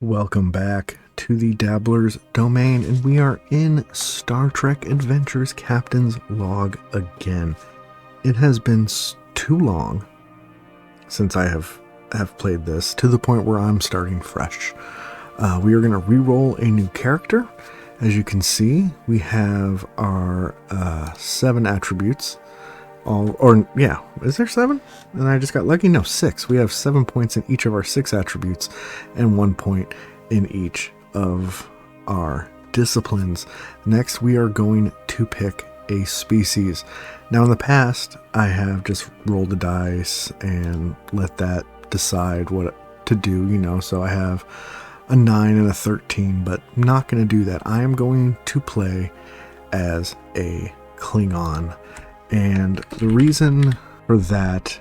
Welcome back to the Dabbler's Domain, and we are in Star Trek Adventures Captain's Log again. It has been too long since I have played this, to the point where I'm starting fresh. We are going to re-roll a new character. As you can see, we have our 7 attributes. Is there 7? And I just got lucky? No, 6. We have 7 points in each of our 6 attributes and 1 point in each of our disciplines. Next, we are going to pick a species. Now, in the past, I have just rolled the dice and let that decide what to do, so I have a 9 and a 13, but I'm not going to do that. I am going to play as a Klingon. And the reason for that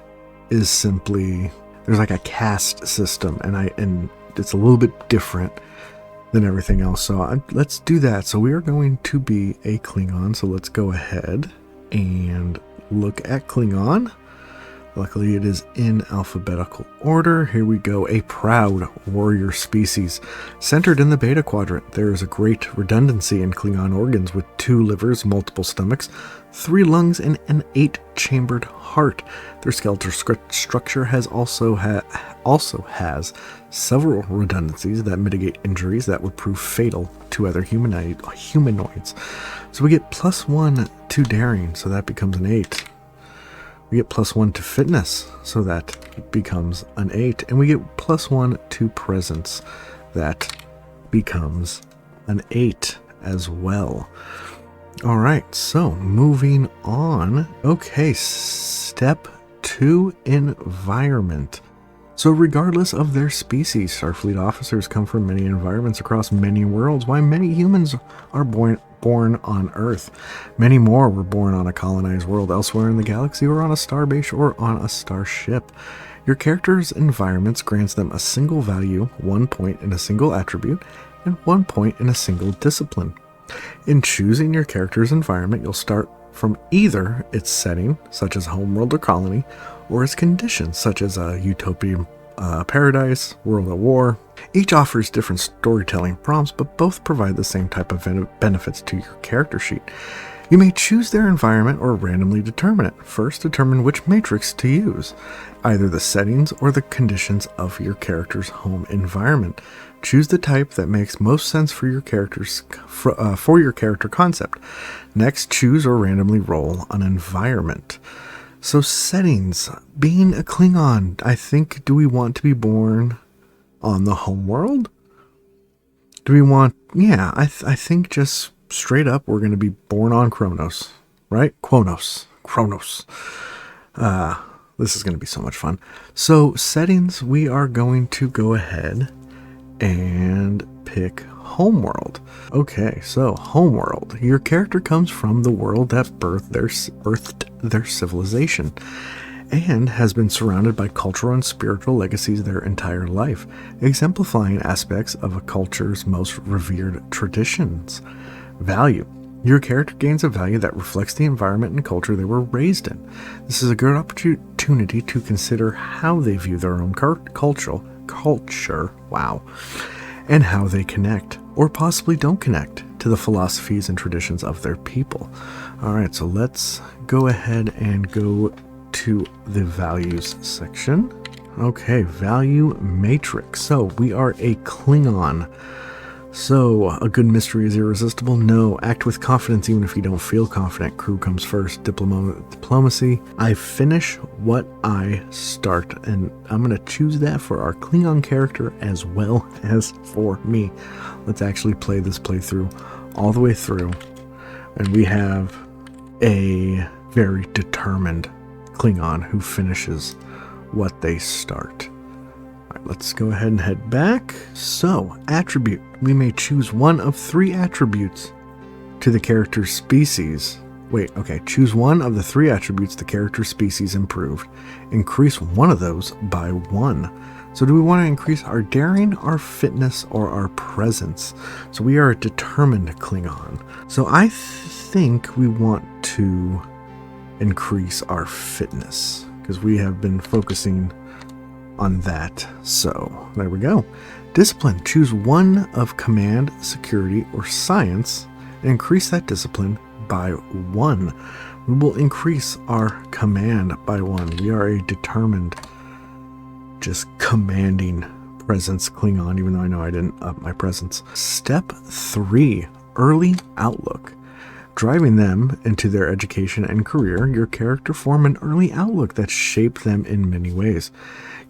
is simply there's like a caste system, and it's a little bit different than everything else. So let's do that. So we are going to be a Klingon. So let's go ahead and look at Klingon. Luckily, it is in alphabetical order. Here we go. A proud warrior species. Centered in the Beta Quadrant, there is a great redundancy in Klingon organs with 2 livers, multiple stomachs, 3 lungs, and an 8-chambered heart. Their skeletal structure also has several redundancies that mitigate injuries that would prove fatal to other humanoids. So we get +1 to daring, so that becomes an 8. We get +1 to fitness, so that becomes an 8. And we get +1 to presence. That becomes an 8 as well. Alright, so moving on. Okay, step 2, environment. So regardless of their species, Starfleet officers come from many environments across many worlds. While many humans are born on Earth, many more were born on a colonized world elsewhere in the galaxy, or on a starbase, or on a starship. Your character's environments grants them a single value, 1 point in a single attribute, and 1 point in a single discipline. In choosing your character's environment, you'll start from either its setting, such as homeworld or colony, or its conditions, such as a utopian paradise, world at war. Each offers different storytelling prompts, but both provide the same type of benefits to your character sheet. You may choose their environment or randomly determine it. First, determine which matrix to use, either the settings or the conditions of your character's home environment. Choose the type that makes most sense for your for your character concept. Next, choose or randomly roll an environment. So settings, being a Klingon, I think, do we want to be born on the homeworld? Do we want, I think just straight up, we're going to be born on Kronos, right? Kronos. This is going to be so much fun. So settings, we are going to go ahead and pick homeworld. Okay, so homeworld. Your character comes from the world that birthed their civilization and has been surrounded by cultural and spiritual legacies their entire life, exemplifying aspects of a culture's most revered traditions. Value. Your character gains a value that reflects the environment and culture they were raised in. This is a good opportunity to consider how they view their own culture, and how they connect, or possibly don't connect, to the philosophies and traditions of their people. Alright, so let's go ahead and go to the values section. Okay, value matrix. So we are a Klingon. So, a good mystery is irresistible? No. Act with confidence even if you don't feel confident. Crew comes first. Diplomacy. I finish what I start. And I'm going to choose that for our Klingon character as well as for me. Let's actually play this playthrough all the way through. And we have a very determined Klingon who finishes what they start. Alright, let's go ahead and head back. So, attribute. We may choose one of 3 attributes to the character's species. Choose one of the 3 attributes the character species improved. Increase one of those by 1. So do we want to increase our daring, our fitness, or our presence? So we are a determined Klingon. So I think we want to increase our fitness, because we have been focusing on that. So there we go. Discipline. Choose one of command, security, or science and increase that discipline by 1. We will increase our command by 1. We are a determined, just commanding presence Klingon, even though I know I didn't up my presence. Step 3, early outlook. Driving them into their education and career, your character form an early outlook that shaped them in many ways.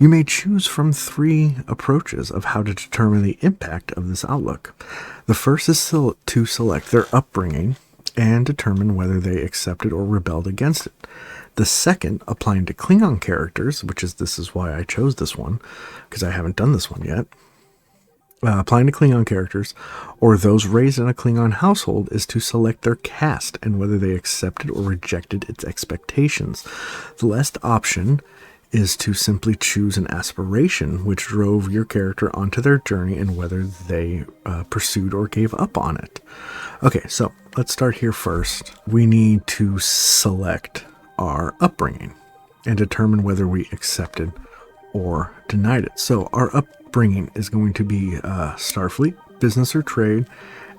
You may choose from 3 approaches of how to determine the impact of this outlook. The first is to select their upbringing and determine whether they accepted or rebelled against it. The second, applying to Klingon characters, this is why I chose this one, because I haven't done this one yet. Applying to Klingon characters, or those raised in a Klingon household, is to select their caste and whether they accepted or rejected its expectations. The last option is to simply choose an aspiration which drove your character onto their journey and whether they pursued or gave up on it. Okay, so let's start here first. We need to select our upbringing and determine whether we accepted or denied it. So our upbringing is going to be Starfleet, business or trade,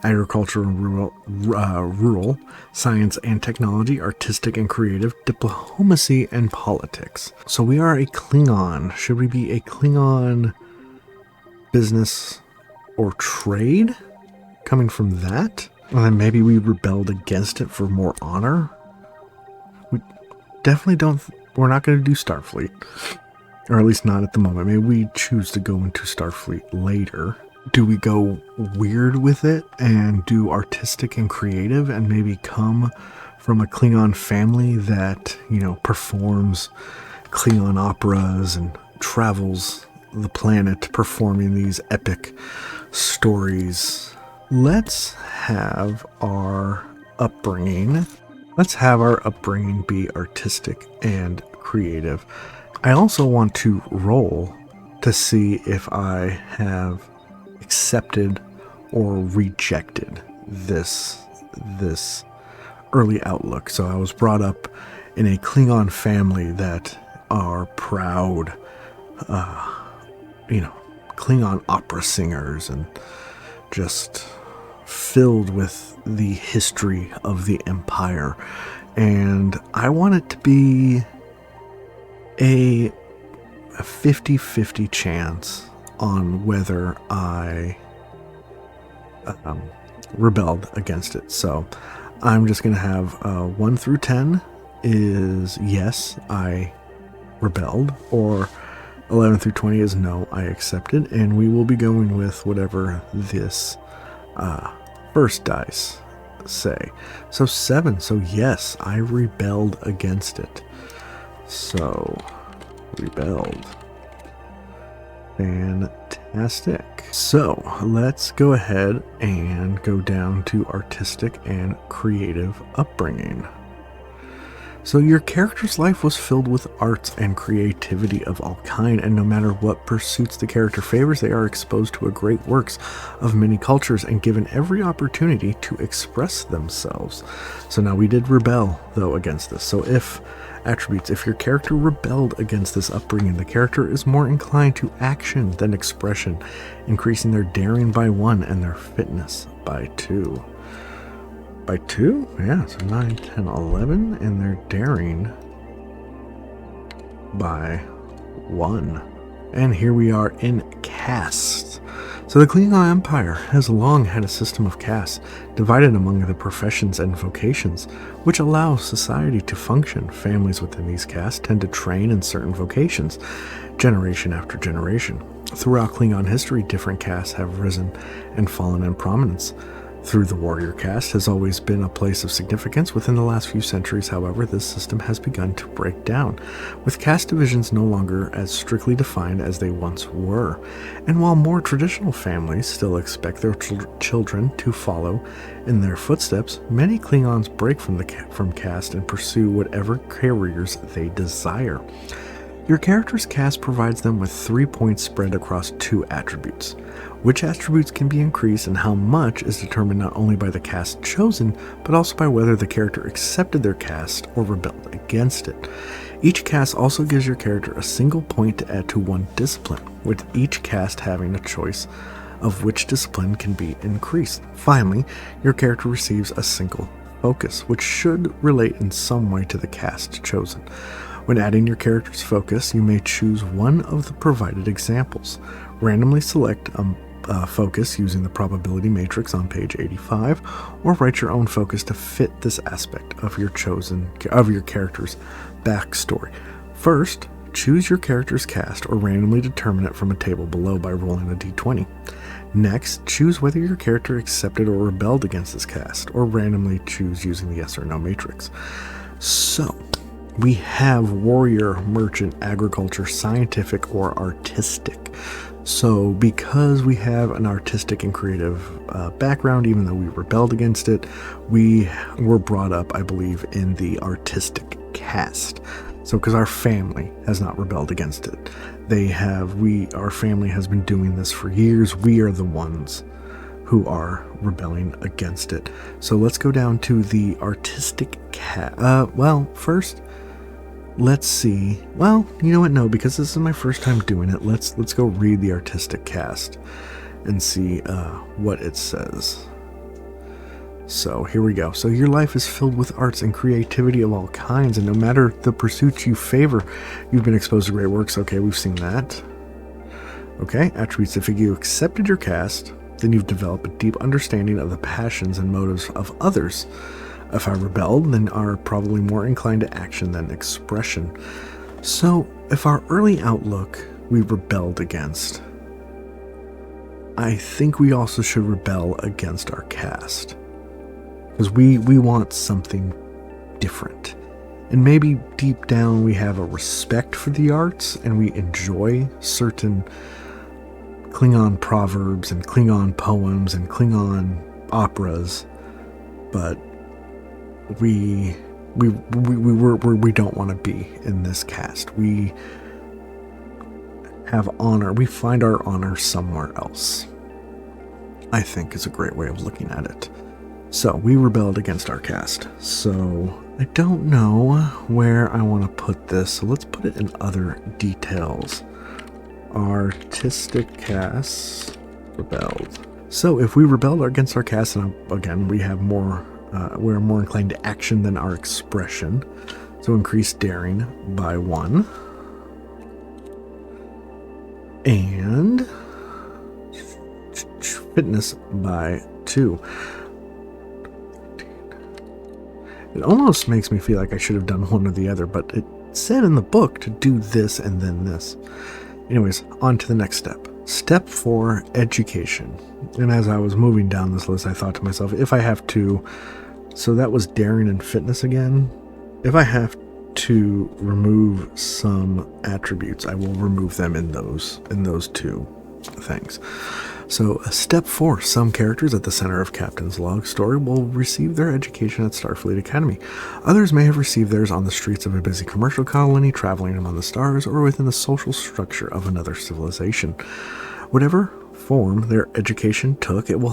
agriculture and rural, science and technology, artistic and creative, diplomacy and politics. So we are a Klingon. Should we be a Klingon business or trade coming from that? And then maybe we rebelled against it for more honor. We definitely don't. We're not going to do Starfleet, or at least not at the moment. Maybe we choose to go into Starfleet later. Do we go weird with it and do artistic and creative and maybe come from a Klingon family that, performs Klingon operas and travels the planet performing these epic stories? Let's have our upbringing. Be artistic and creative. I also want to roll to see if I have accepted or rejected this early outlook. So I was brought up in a Klingon family that are proud, Klingon opera singers and just filled with the history of the Empire. And I want it to be a 50-50 chance on whether I rebelled against it. So I'm just going to have 1 through 10 is yes, I rebelled, or 11 through 20 is no, I accepted, and we will be going with whatever this first dice say. So 7, so yes, I rebelled against it. So rebelled. Fantastic. So let's go ahead and go down to artistic and creative upbringing. So your character's life was filled with arts and creativity of all kind, and no matter what pursuits the character favors, they are exposed to a great works of many cultures and given every opportunity to express themselves. So now we did rebel, though, against this. So if your character rebelled against this upbringing, the character is more inclined to action than expression, increasing their daring by 1 and their fitness by 2. By 2? Yeah, so 9, 10, 11, and their daring by 1. And here we are in caste. So the Klingon Empire has long had a system of castes, divided among the professions and vocations, which allow society to function. Families within these castes tend to train in certain vocations, generation after generation. Throughout Klingon history, different castes have risen and fallen in prominence. Through the warrior caste has always been a place of significance. Within the last few centuries, however, this system has begun to break down, with caste divisions no longer as strictly defined as they once were. And while more traditional families still expect their children to follow in their footsteps, many Klingons break from caste and pursue whatever careers they desire. Your character's caste provides them with 3 points spread across 2 attributes. Which attributes can be increased and how much is determined not only by the caste chosen, but also by whether the character accepted their caste or rebelled against it. Each caste also gives your character a single point to add to 1 discipline, with each caste having a choice of which discipline can be increased. Finally, your character receives a single focus, which should relate in some way to the caste chosen. When adding your character's focus, you may choose one of the provided examples. Randomly select a focus using the probability matrix on page 85, or write your own focus to fit this aspect of your character's backstory. First, choose your character's caste or randomly determine it from a table below by rolling a d20. Next, choose whether your character accepted or rebelled against this caste, or randomly choose using the yes or no matrix. So, we have warrior, merchant, agriculture, scientific, or artistic. So because we have an artistic and creative background, even though we rebelled against it, we were brought up, I believe, in the artistic caste. So because our family has not rebelled against it. Our family has been doing this for years. We are the ones who are rebelling against it. So let's go down to the artistic caste. First, let's see. Well, you know what? No, because this is my first time doing it. Let's go read the artistic caste and see what it says. So here we go. So your life is filled with arts and creativity of all kinds, and no matter the pursuits you favor, you've been exposed to great works. Okay, we've seen that. Okay, attributes. If you accepted your caste, then you've developed a deep understanding of the passions and motives of others. If I rebelled, then are probably more inclined to action than expression. So, if our early outlook we rebelled against, I think we also should rebel against our caste. Because we want something different. And maybe deep down we have a respect for the arts and we enjoy certain Klingon proverbs and Klingon poems and Klingon operas, but we don't want to be in this caste. We have honor. We find our honor somewhere else, I think, is a great way of looking at it. So we rebelled against our caste. So I don't know where I want to put this. So let's put it in other details. Artistic caste rebelled. So if we rebelled against our caste, and again, we have more, we're more inclined to action than our expression. So increase daring by 1. And fitness by 2. It almost makes me feel like I should have done one or the other, but it said in the book to do this and then this. Anyways, on to the next step. Step 4, education. And as I was moving down this list, I thought to myself, if I have to, so that was daring and fitness again. If I have to remove some attributes, I will remove them in those 2 things. So step 4, some characters at the center of Captain's Log story will receive their education at Starfleet Academy. Others may have received theirs on the streets of a busy commercial colony, traveling among the stars, or within the social structure of another civilization. Whatever form their education took, it will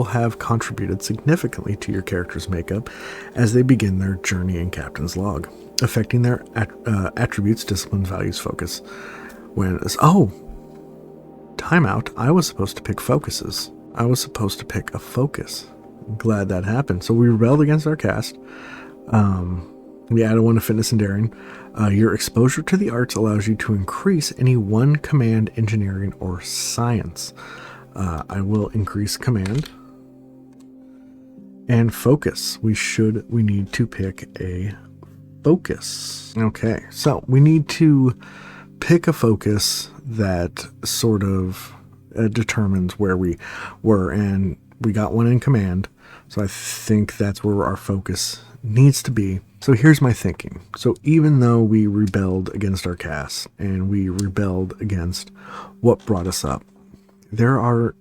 have contributed significantly to your character's makeup as they begin their journey in Captain's Log, affecting their attributes, discipline, values, focus. Timeout. I was supposed to pick focuses. I was supposed to pick a focus. I'm glad that happened. So we rebelled against our caste. We added 1 to fitness and daring. Your exposure to the arts allows you to increase any 1 command, engineering, or science. I will increase command. And focus. We need to pick a focus. Okay, so we need to pick a focus that sort of determines where we were, and we got 1 in command, so I think that's where our focus needs to be. So here's my thinking. So even though we rebelled against our caste and we rebelled against what brought us up, there are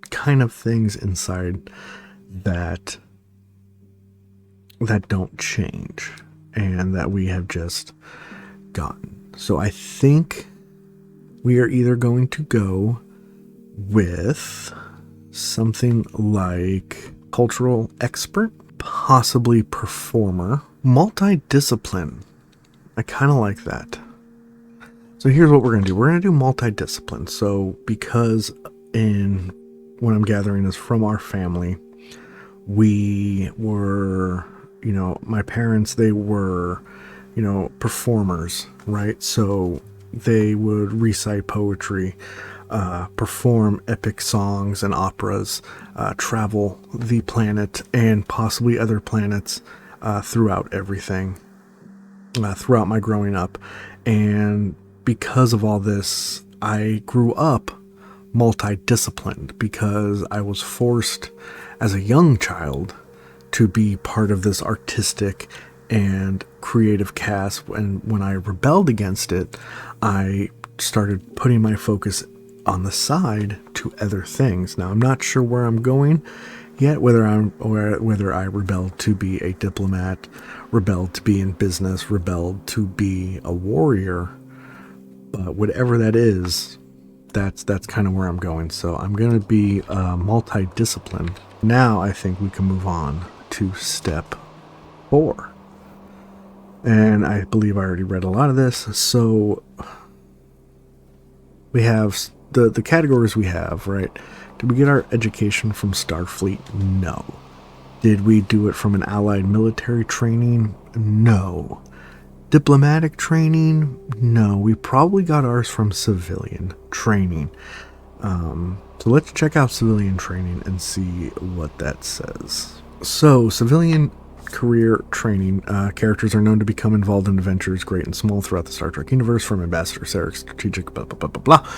kind of things inside that don't change, and that we have just gotten. So I think we are either going to go with something like cultural expert, possibly performer, multidiscipline. I kind of like that. So here's what we're going to do. We're going to do multidiscipline. So because what I'm gathering is from our family, we were, my parents, they were, performers, right? So they would recite poetry, perform epic songs and operas, travel the planet and possibly other planets throughout everything, throughout my growing up. And because of all this, I grew up multidisciplined because I was forced as a young child to be part of this artistic and creative cast. And when I rebelled against it, I started putting my focus on the side to other things. Now, I'm not sure where I'm going yet, whether I rebelled to be a diplomat, rebelled to be in business, rebelled to be a warrior, but whatever that is, that's kind of where I'm going. So I'm going to be multidisciplined. Now I think we can move on to step 4. And I believe I already read a lot of this. So we have the categories we have, right? Did we get our education from Starfleet? No. Did we do it from an allied military training? No. Diplomatic training? No. We probably got ours from civilian training. So let's check out civilian training and see what that says. So civilian career training, characters are known to become involved in adventures great and small throughout the Star Trek universe, from Ambassador Sarek, strategic blah blah blah blah blah,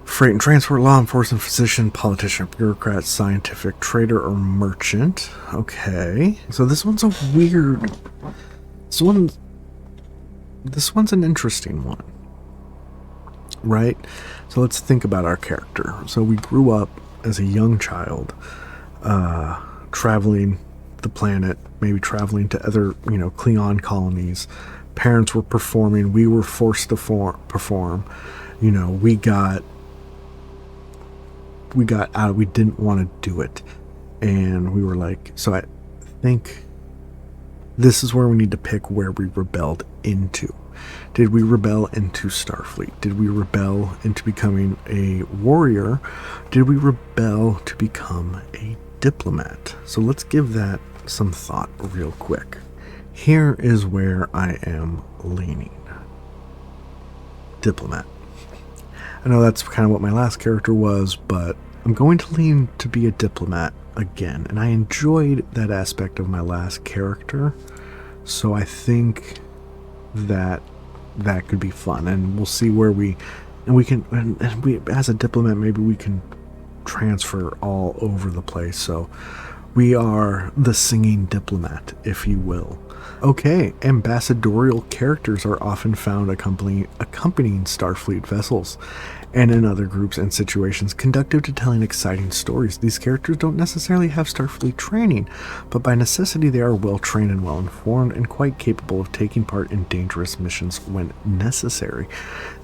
freight and transport, law enforcement, physician, politician, bureaucrat, scientific, trader, or merchant. Okay, so this one's a weird. This one's an interesting one, right? So let's think about our character. So we grew up as a young child, traveling the planet, maybe traveling to other, Klingon colonies. Parents were performing. We were forced to perform. We got out. We didn't want to do it, and we were like. So I think this is where we need to pick where we rebelled into. Did we rebel into Starfleet? Did we rebel into becoming a warrior? Did we rebel to become a diplomat? So let's give that some thought real quick. Here is where I am leaning. Diplomat. I know that's kind of what my last character was, but I'm going to lean to be a diplomat again. And I enjoyed that aspect of my last character. So I think that could be fun. And we'll see where we as a diplomat, maybe we can transfer all over the place. So we are the singing diplomat, if you will. Okay, ambassadorial characters are often found accompanying Starfleet vessels and in other groups and situations conducive to telling exciting stories. These characters don't necessarily have Starfleet training, but by necessity they are well trained and well informed and quite capable of taking part in dangerous missions when necessary.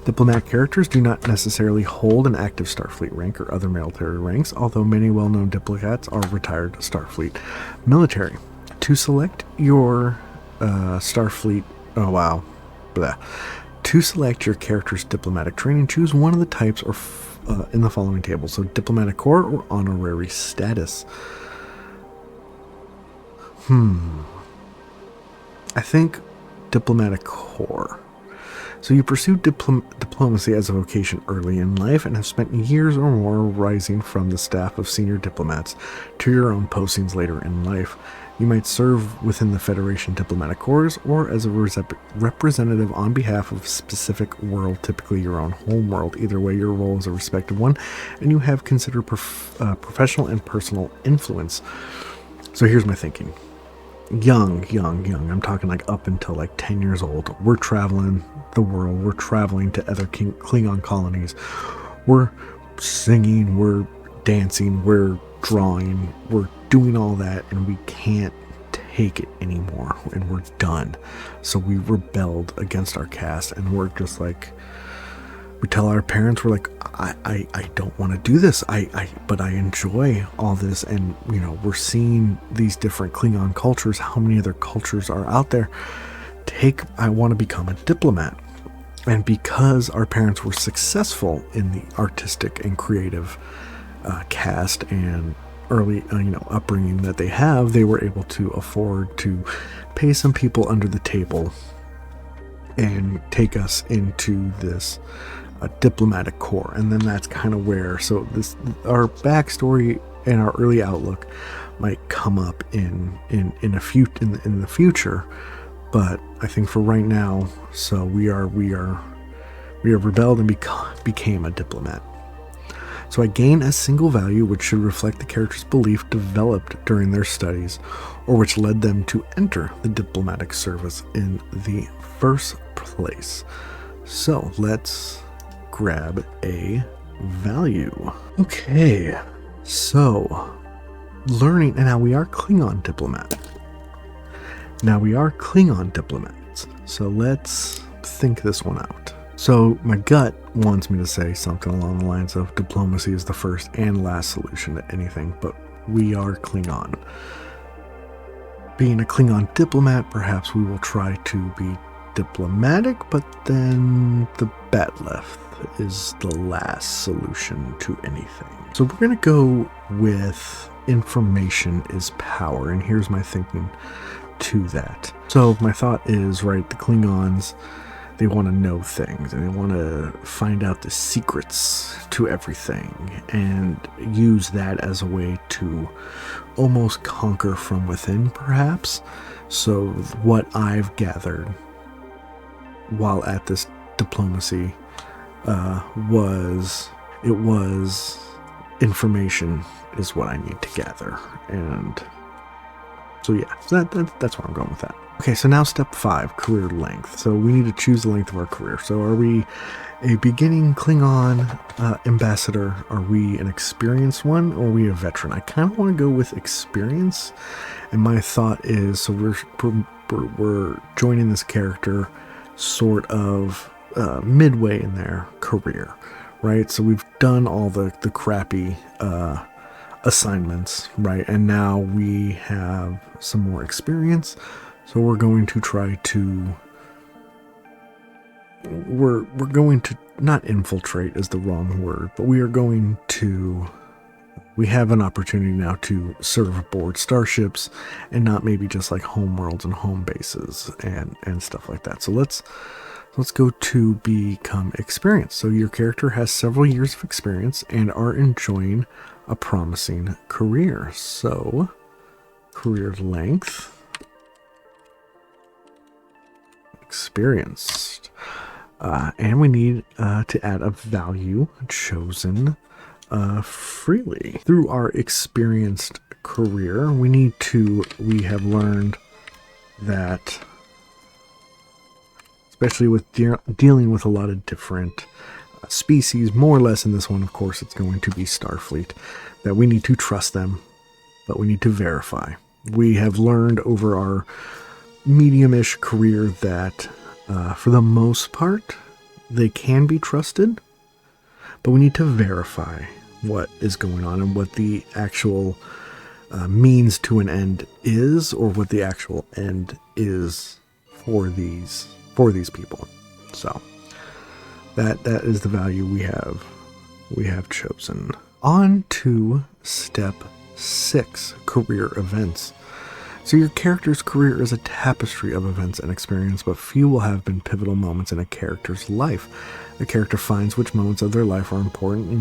Diplomat characters do not necessarily hold an active Starfleet rank or other military ranks, although many well-known diplomats are retired Starfleet military. To select your Starfleet, to select your character's diplomatic training, choose one of the types or in the following table. So diplomatic corps or honorary status. I think diplomatic corps. So you pursue diplomacy as a vocation early in life and have spent years or more rising from the staff of senior diplomats to your own postings later in life. You might serve within the Federation Diplomatic Corps or as a representative on behalf of a specific world, typically your own home world. Either way, your role is a respective one, and you have considered professional and personal influence. So here's my thinking. Young. I'm talking like up until like 10 years old. We're traveling the world. We're traveling to other Klingon colonies. We're singing. We're dancing. We're drawing. We're doing all that, and we can't take it anymore and we're done. So we rebelled against our caste, and we're just like, we tell our parents, we're like, I don't want to do this. But I enjoy all this. And, you know, we're seeing these different Klingon cultures. How many other cultures are out there? I want to become a diplomat. And because our parents were successful in the artistic and creative caste and early, upbringing that they have, they were able to afford to pay some people under the table and take us into this diplomatic corps. And then that's kind of where, so our backstory and our early outlook might come up in the future, but I think for right now, so we rebelled and became a diplomat. So I gain a single value which should reflect the character's belief developed during their studies, or which led them to enter the diplomatic service in the first place. So let's grab a value. Okay, so learning, and now we are Klingon diplomats. So let's think this one out. So my gut wants me to say something along the lines of diplomacy is the first and last solution to anything, but we are Klingon. Being a Klingon diplomat, perhaps we will try to be diplomatic, but then the batleth is the last solution to anything. So we're going to go with information is power, and here's my thinking to that. So my thought is, right, the Klingons, they want to know things, and they want to find out the secrets to everything and use that as a way to almost conquer from within, perhaps. So what I've gathered while at this diplomacy was information is what I need to gather. And so yeah, so that's where I'm going with that. Okay, so now step 5, career length. So we need to choose the length of our career. So are we a beginning Klingon ambassador? Are we an experienced one, or are we a veteran? I kind of want to go with experience. And my thought is, so we're joining this character sort of midway in their career, right? So we've done all the crappy assignments, right? And now we have some more experience. So we're going to try to, we're going to, not infiltrate is the wrong word, but we have an opportunity now to serve aboard starships and not maybe just like home worlds and home bases and stuff like that. So let's go to become experienced. So your character has several years of experience and are enjoying a promising career. So career length, experienced, and we need to add a value chosen freely. Through our experienced career, we have learned that, especially with dealing with a lot of different species, more or less in this one, of course, it's going to be Starfleet, that we need to trust them, but we need to verify. We have learned over our medium-ish career that for the most part they can be trusted, but we need to verify what is going on and what the actual means to an end is, or what the actual end is for these people. So that is the value we have chosen. On to step 6, career events. So your character's career is a tapestry of events and experience, but few will have been pivotal moments in a character's life. The character finds which moments of their life are important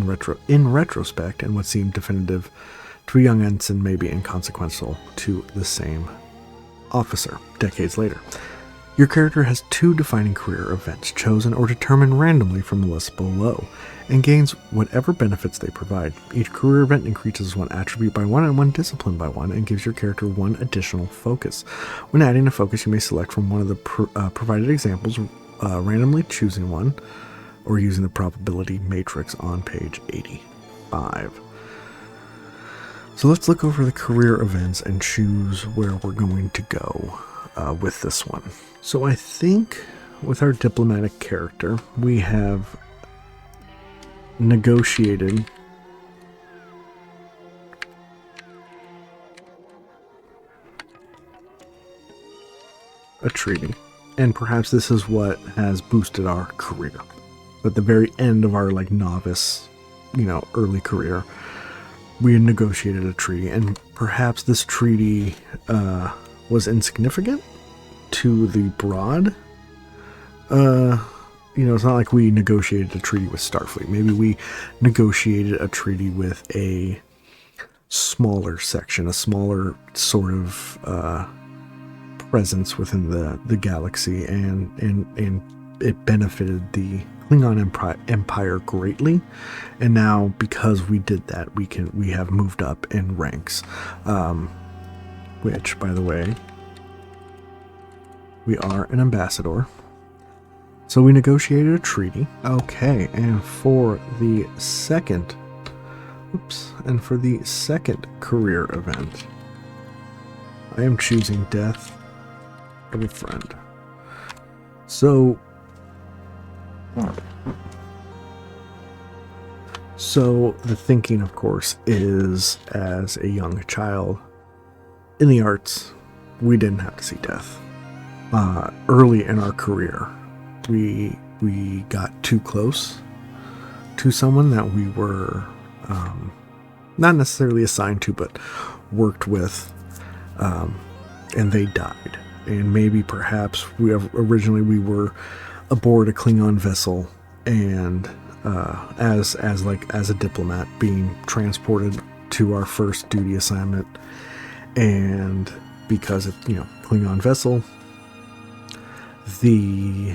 in retrospect, and what seemed definitive to a young ensign may be inconsequential to the same officer decades later. Your character has 2 defining career events chosen or determined randomly from the list below, and gains whatever benefits they provide. Each career event increases 1 attribute by 1 and 1 discipline by 1, and gives your character 1 additional focus. When adding a focus, you may select from one of the provided examples, randomly choosing one, or using the probability matrix on page 85. So let's look over the career events and choose where we're going to go with this one. So I think with our diplomatic character, we have negotiated a treaty. And perhaps this is what has boosted our career. At the very end of our novice, early career, we negotiated a treaty, and perhaps this treaty was insignificant to the broad. It's not like we negotiated a treaty with Starfleet. Maybe we negotiated a treaty with a smaller section, a smaller sort of presence within the galaxy, and it benefited the Klingon Empire greatly. And now, because we did that, we have moved up in ranks, which, by the way, we are an ambassador. So we negotiated a treaty. Okay, and for the second career event, I am choosing death of a friend. So the thinking, of course, is as a young child in the arts, we didn't have to see death. Early in our career, we got too close to someone that we were not necessarily assigned to, but worked with, and they died. And maybe perhaps originally we were aboard a Klingon vessel, and as a diplomat being transported to our first duty assignment, and because of Klingon vessel, the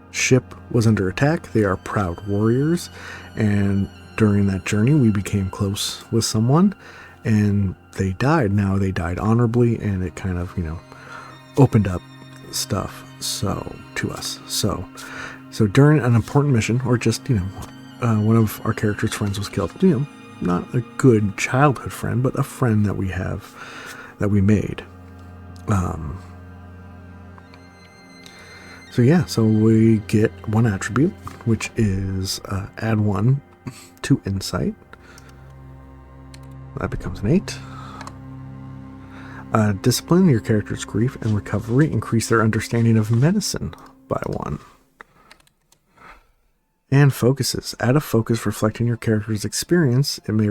ship was under attack. They are proud warriors, and during that journey we became close with someone, and they died. Now they died honorably, and it kind of opened up stuff to us. So during an important mission, or just one of our character's friends was killed. Not a good childhood friend, but a friend that we made. So we get one attribute, which is add 1 to insight. That becomes an 8. Discipline your character's grief and recovery. Increase their understanding of medicine by 1. And focuses. Add a focus reflecting your character's experience. It may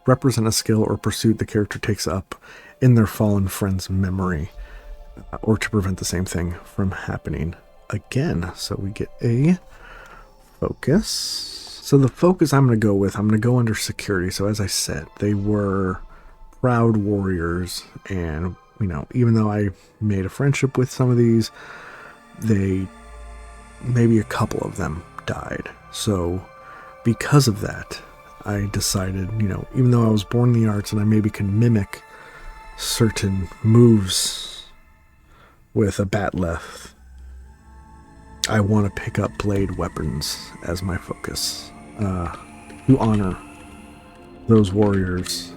represent a skill or pursuit the character takes up in their fallen friend's memory, or to prevent the same thing from happening again. So we get a focus. So the focus I'm going to go under security. So as I said, they were proud warriors, and even though I made a friendship with some of these, maybe a couple of them died. So because of that, I decided, even though I was born in the arts and I maybe can mimic certain moves with a batleth, I want to pick up blade weapons as my focus, to honor those warriors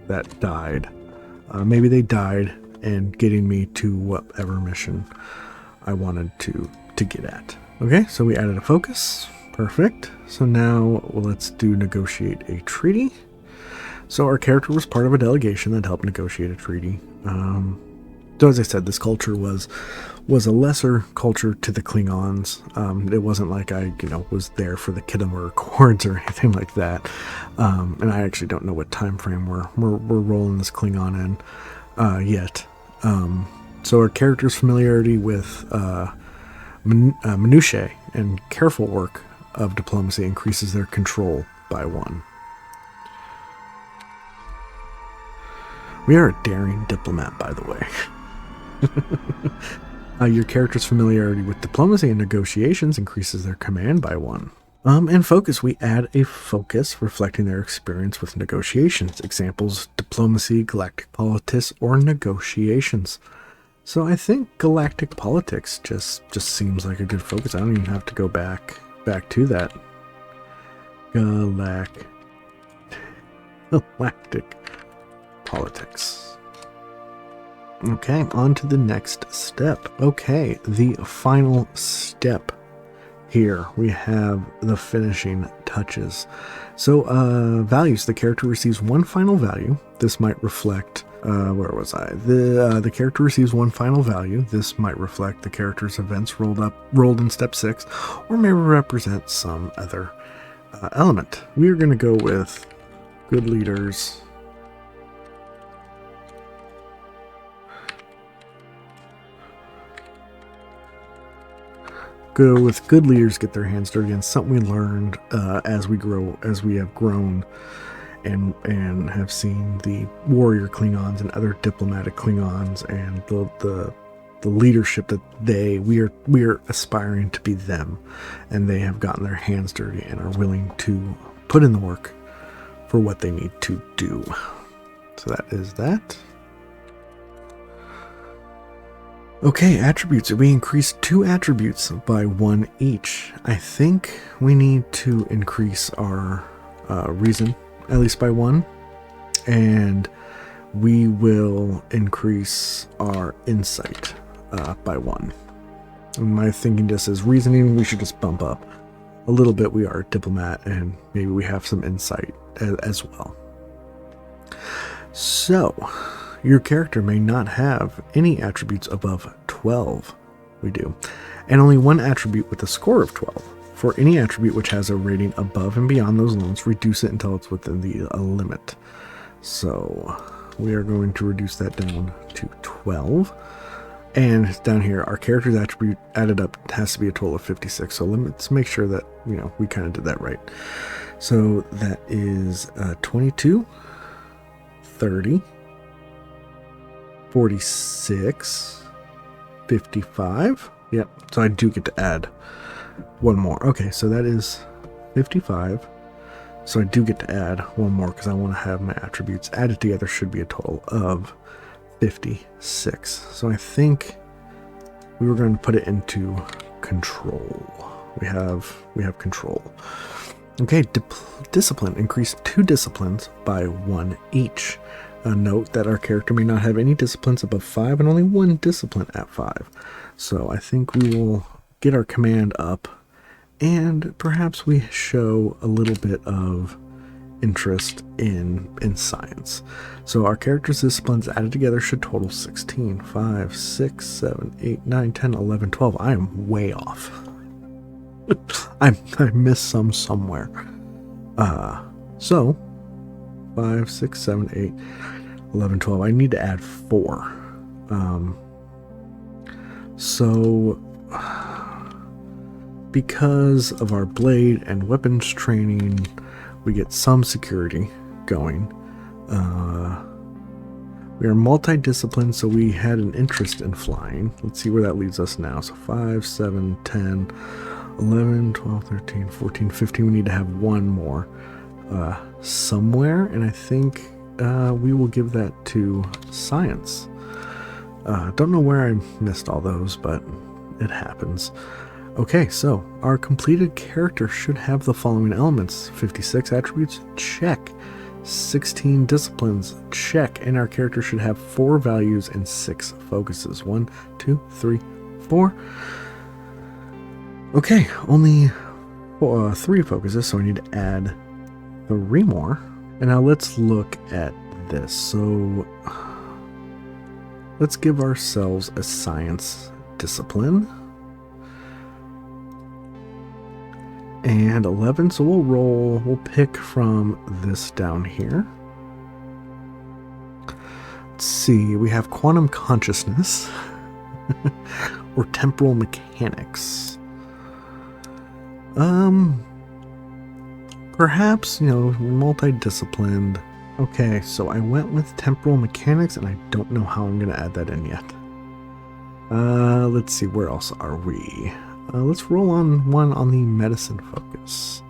that died. Maybe they died and getting me to whatever mission I wanted to get at. Okay, so we added a focus. Perfect. So now let's do negotiate a treaty. So our character was part of a delegation that helped negotiate a treaty. So as I said, this culture was a lesser culture to the Klingons. It wasn't like I, was there for the Khitomer Accords or anything like that. And I actually don't know what time frame we're rolling this Klingon in yet. So our character's familiarity with minutiae and careful work of diplomacy increases their control by 1. We are a daring diplomat, by the way. Your character's familiarity with diplomacy and negotiations increases their command by 1. In focus, we add a focus reflecting their experience with negotiations. Examples: diplomacy, galactic politics, or negotiations. So I think galactic politics just seems like a good focus. I don't even have to go back to that. galactic politics. Okay, on to the next step. Okay, the final step. Here we have the finishing touches. So values, the character receives one final value. This might reflect, where was I? The character receives one final value. This might reflect the character's events rolled in step 6, or may represent some other element. We are going to go with good leaders. Go with good leaders get their hands dirty, and something we learned as we have grown and have seen the warrior Klingons and other diplomatic Klingons and the leadership that we are aspiring to be them, and they have gotten their hands dirty and are willing to put in the work for what they need to do. So that is that. Okay, attributes. We increased 2 attributes by 1 each. I think we need to increase our reason at least by 1, and we will increase our insight by 1. And my thinking just is reasoning we should just bump up a little bit. We are a diplomat, and maybe we have some insight as well. So your character may not have any attributes above 12. We do. And only 1 attribute with a score of 12. For any attribute which has a rating above and beyond those limits, reduce it until it's within the limit. So we are going to reduce that down to 12. And down here, our character's attribute added up has to be a total of 56. So let's make sure that, we kind of did that right. So that is 22, 30, 46, 55. Yep, so I do get to add 1 more. Okay, so that is 55. So I do get to add 1 more because I want to have my attributes added together. Should be a total of 56. So I think we were going to put it into control. We have control. Okay, discipline. Increase 2 disciplines by 1 each. Note that our character may not have any disciplines above 5 and only 1 discipline at 5. So I think we will get our command up, and perhaps we show a little bit of interest in science. So our character's disciplines added together should total 16. 5, 6, 7, 8, 9, 10, 11, 12. I am way off. I missed some somewhere. So 5, 6, 7, 8, 11, 12. I need to add 4. So because of our blade and weapons training, we get some security going. We are multi-disciplined, so we had an interest in flying. Let's see where that leads us now. So 5, 7, 10, 11, 12, 13, 14, 15. We need to have 1 more somewhere, and I think we will give that to science. Don't know where I missed all those, but it happens. Okay, so our completed character should have the following elements: 56 attributes, check; 16 disciplines, check; and our character should have 4 values and 6 focuses. 1, 2, 3, 4. Okay, only 3 focuses, so I need to add 3 more. And now let's look at this. So let's give ourselves a science discipline. And 11, so we'll pick from this down here. Let's see, we have quantum consciousness or temporal mechanics. Perhaps, multi-disciplined. Okay, so I went with temporal mechanics, and I don't know how I'm going to add that in yet. Let's see, where else are we? Let's roll on one on the medicine focus.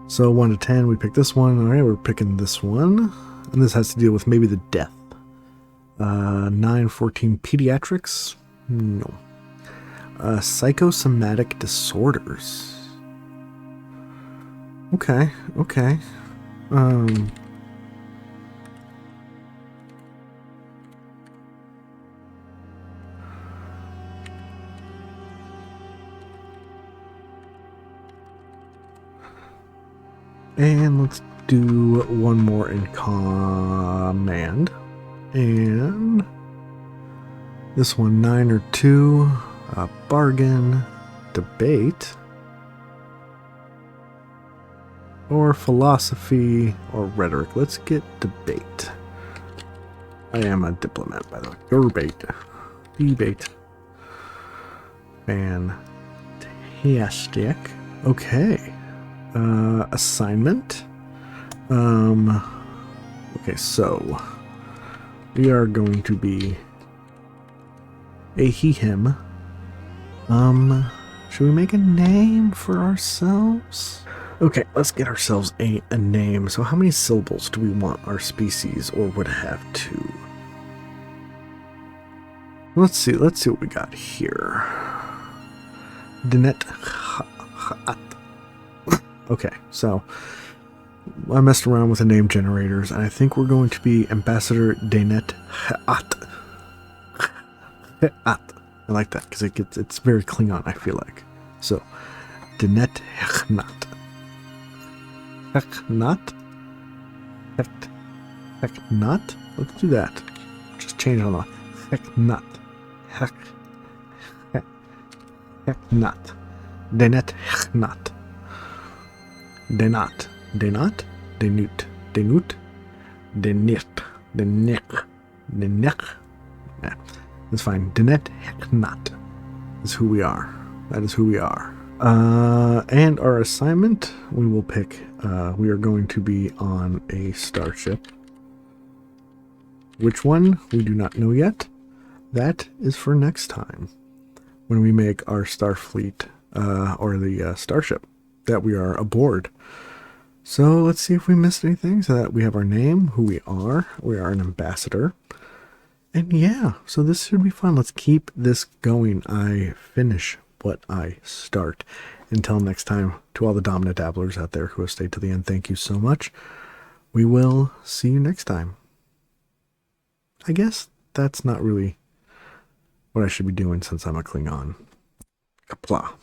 So 1 to 10, we pick this one. All right, we're picking this one. And this has to deal with maybe the death. 9, 14, pediatrics? No. Psychosomatic disorders. Okay. And let's do one more in command. And this one, 9 or 2, bargain, debate, or philosophy, or rhetoric. Let's get debate. I am a diplomat, by the way. Debate. Fantastic. Okay. Assignment. Okay, so we are going to be a he, him. Should we make a name for ourselves? Okay, let's get ourselves a name. So how many syllables do we want our species or would have to? Let's see what we got here. Denet He'nat. Okay, so I messed around with the name generators, and I think we're going to be Ambassador Denet He'nat. I like that because it's very Klingon, I feel like. So Denet He'nat. He'nat? Let's do that. Just change it on the He'nat. He'nat. Denet He'nat. Denat. Denut. Yeah, that's fine. Denet He'nat is who we are. That is who we are. And our assignment, we will pick, we are going to be on a starship. Which one? We do not know yet. That is for next time, when we make our Starfleet, or the starship that we are aboard. So let's see if we missed anything, so that we have our name, who we are an ambassador. And yeah, so this should be fun. Let's keep this going. I finish what I start. Until next time, to all the dominant dabblers out there who have stayed to the end, thank you so much. We will see you next time. I guess that's not really what I should be doing since I'm a Klingon. Kapla.